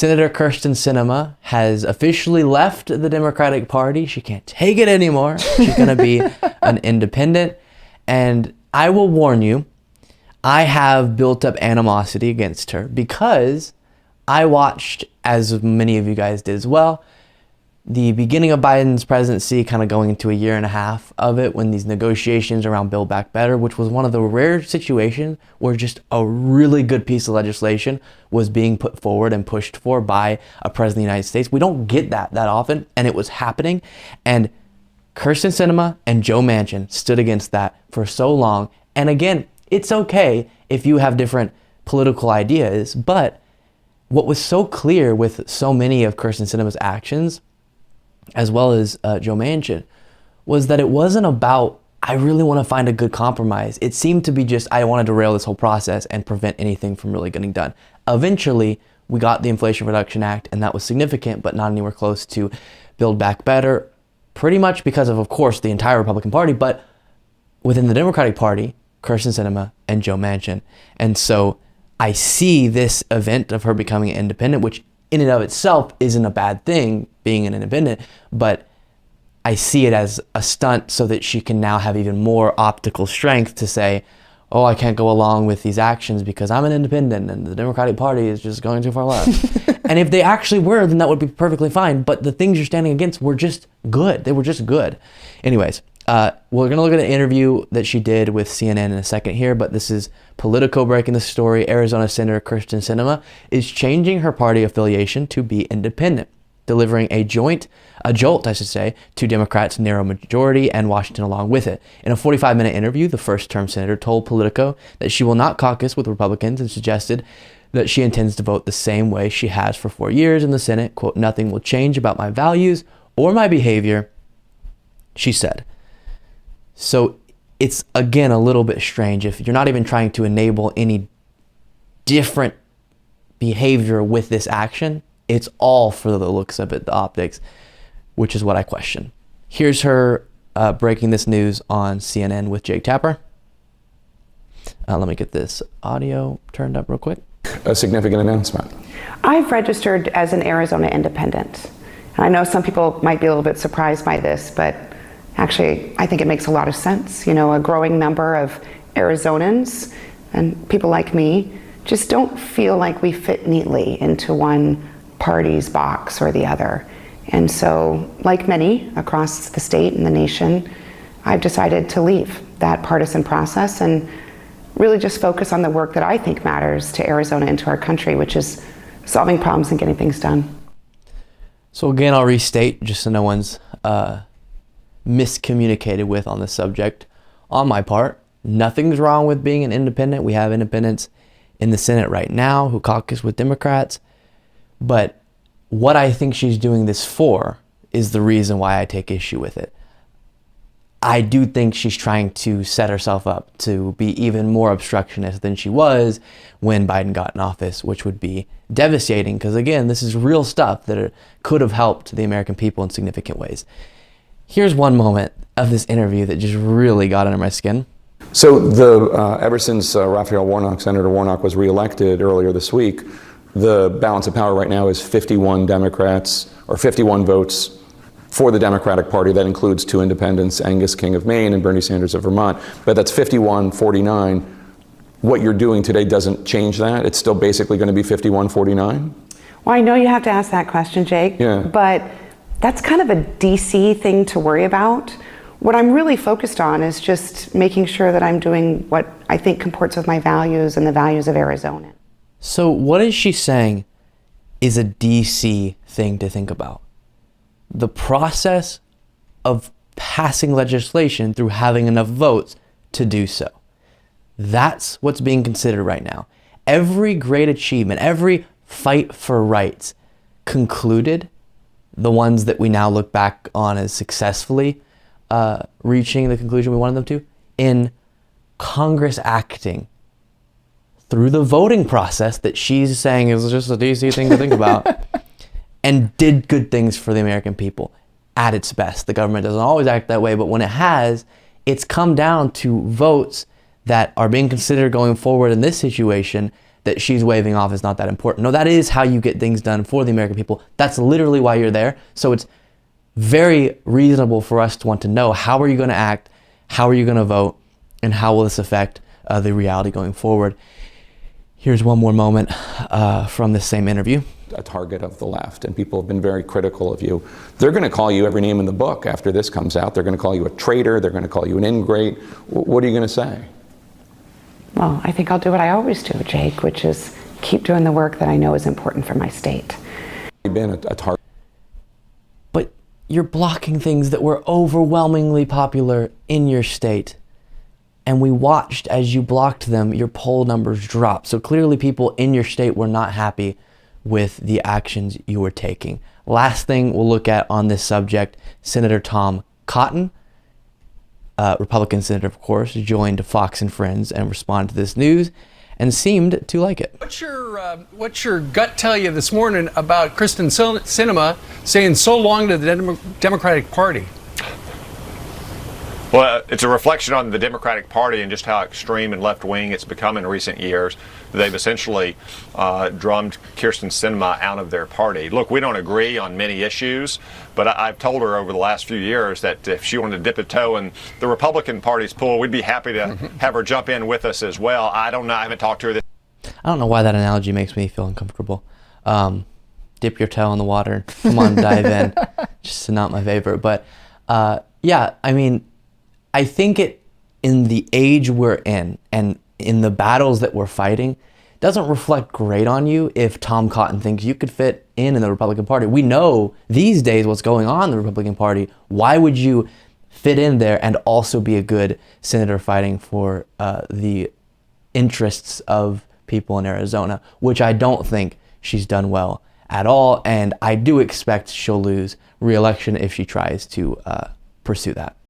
Senator Kyrsten Sinema has officially left the Democratic Party. She can't take it anymore. She's going to be an independent. And I will warn you, I have built up animosity against her because I watched, as many of you guys did as well, the beginning of Biden's presidency, kind of going into a year and a half of it, when these negotiations around Build Back Better, which was one of the rare situations where just a really good piece of legislation was being put forward and pushed for by a president of the United States. We don't get that often, and it was happening. And Kyrsten Sinema and Joe Manchin stood against that for so long. And again, it's okay if you have different political ideas, but what was so clear with so many of Kyrsten Sinema's actions, as well as Joe Manchin, was that it wasn't about, I really want to find a good compromise. It seemed to be just, I want to derail this whole process and prevent anything from really getting done. Eventually, we got the Inflation Reduction Act, and that was significant, but not anywhere close to Build Back Better, pretty much because of course, the entire Republican Party, but within the Democratic Party, Kyrsten Sinema and Joe Manchin. And so I see this event of her becoming an independent, which in and of itself isn't a bad thing, being an independent, but I see it as a stunt so that she can now have even more optical strength to say, oh, I can't go along with these actions because I'm an independent and the Democratic Party is just going too far left. And if they actually were, then that would be perfectly fine. But the things you're standing against were just good. They were just good. Anyways, we're going to look at an interview that she did with CNN in a second here, but this is Politico breaking the story. Arizona Senator Kyrsten Sinema is changing her party affiliation to be independent, delivering a jolt, to Democrats' narrow majority and Washington along with it. In a 45-minute interview, the first-term senator told Politico that she will not caucus with Republicans and suggested that she intends to vote the same way she has for 4 years in the Senate. Quote, nothing will change about my values or my behavior, she said. So it's, again, a little bit strange if you're not even trying to enable any different behavior with this action. It's all for the looks of it, the optics, which is what I question. Here's her breaking this news on CNN with Jake Tapper. Let me get this audio turned up real quick. A significant announcement. I've registered as an Arizona independent. And I know some people might be a little bit surprised by this, but actually I think it makes a lot of sense. You know, a growing number of Arizonans and people like me just don't feel like we fit neatly into one party's box or the other. And so, like many across the state and the nation, I've decided to leave that partisan process and really just focus on the work that I think matters to Arizona and to our country, which is solving problems and getting things done. So again, I'll restate just so no one's miscommunicated with on this subject. On my part, nothing's wrong with being an independent. We have independents in the Senate right now who caucus with Democrats. But what I think she's doing this for is the reason why I take issue with it. I do think she's trying to set herself up to be even more obstructionist than she was when Biden got in office, which would be devastating because, again, this is real stuff that could have helped the American people in significant ways. Here's one moment of this interview that just really got under my skin. So ever since Raphael Warnock, Senator Warnock, was reelected earlier this week, the balance of power right now is 51 Democrats, or 51 votes for the Democratic Party. That includes 2 independents, Angus King of Maine and Bernie Sanders of Vermont. But that's 51-49. What you're doing today doesn't change that? It's still basically going to be 51-49? Well, I know you have to ask that question, Jake, but that's kind of a DC thing to worry about. What I'm really focused on is just making sure that I'm doing what I think comports with my values and the values of Arizona. So what is she saying is a DC thing to think about? The process of passing legislation through having enough votes to do so. That's what's being considered right now. Every great achievement, every fight for rights concluded, the ones that we now look back on as successfully reaching the conclusion we wanted them to, in Congress acting through the voting process that she's saying is just a DC thing to think about, and did good things for the American people at its best. The government doesn't always act that way, but when it has, it's come down to votes that are being considered going forward in this situation that she's waving off is not that important. No, that is how you get things done for the American people. That's literally why you're there. So it's very reasonable for us to want to know, how are you going to act, how are you going to vote, and how will this affect the reality going forward. Here's one more moment from this same interview. A target of the left, and people have been very critical of you. They're going to call you every name in the book after this comes out. They're going to call you a traitor. They're going to call you an ingrate. What are you going to say? Well, I think I'll do what I always do, Jake, which is keep doing the work that I know is important for my state. You've been a target. But you're blocking things that were overwhelmingly popular in your state. And we watched as you blocked them, your poll numbers drop. So clearly people in your state were not happy with the actions you were taking. Last thing we'll look at on this subject, Senator Tom Cotton, Republican senator, of course, joined Fox and Friends and responded to this news and seemed to like it. What's your gut tell you this morning about Kyrsten Sinema saying so long to the Democratic Party? Well, it's a reflection on the Democratic Party and just how extreme and left-wing it's become in recent years. They've essentially drummed Kyrsten Sinema out of their party. Look, we don't agree on many issues, but I've told her over the last few years that if she wanted to dip a toe in the Republican Party's pool, we'd be happy to have her jump in with us as well. I don't know. I haven't talked to her this. I don't know why that analogy makes me feel uncomfortable. Dip your toe in the water. Come on, dive in. Just not my favorite. But yeah, I mean, I think in the age we're in and in the battles that we're fighting, doesn't reflect great on you if Tom Cotton thinks you could fit in the Republican Party. We know these days what's going on in the Republican Party. Why would you fit in there and also be a good senator fighting for the interests of people in Arizona, which I don't think she's done well at all. And I do expect she'll lose re-election if she tries to pursue that.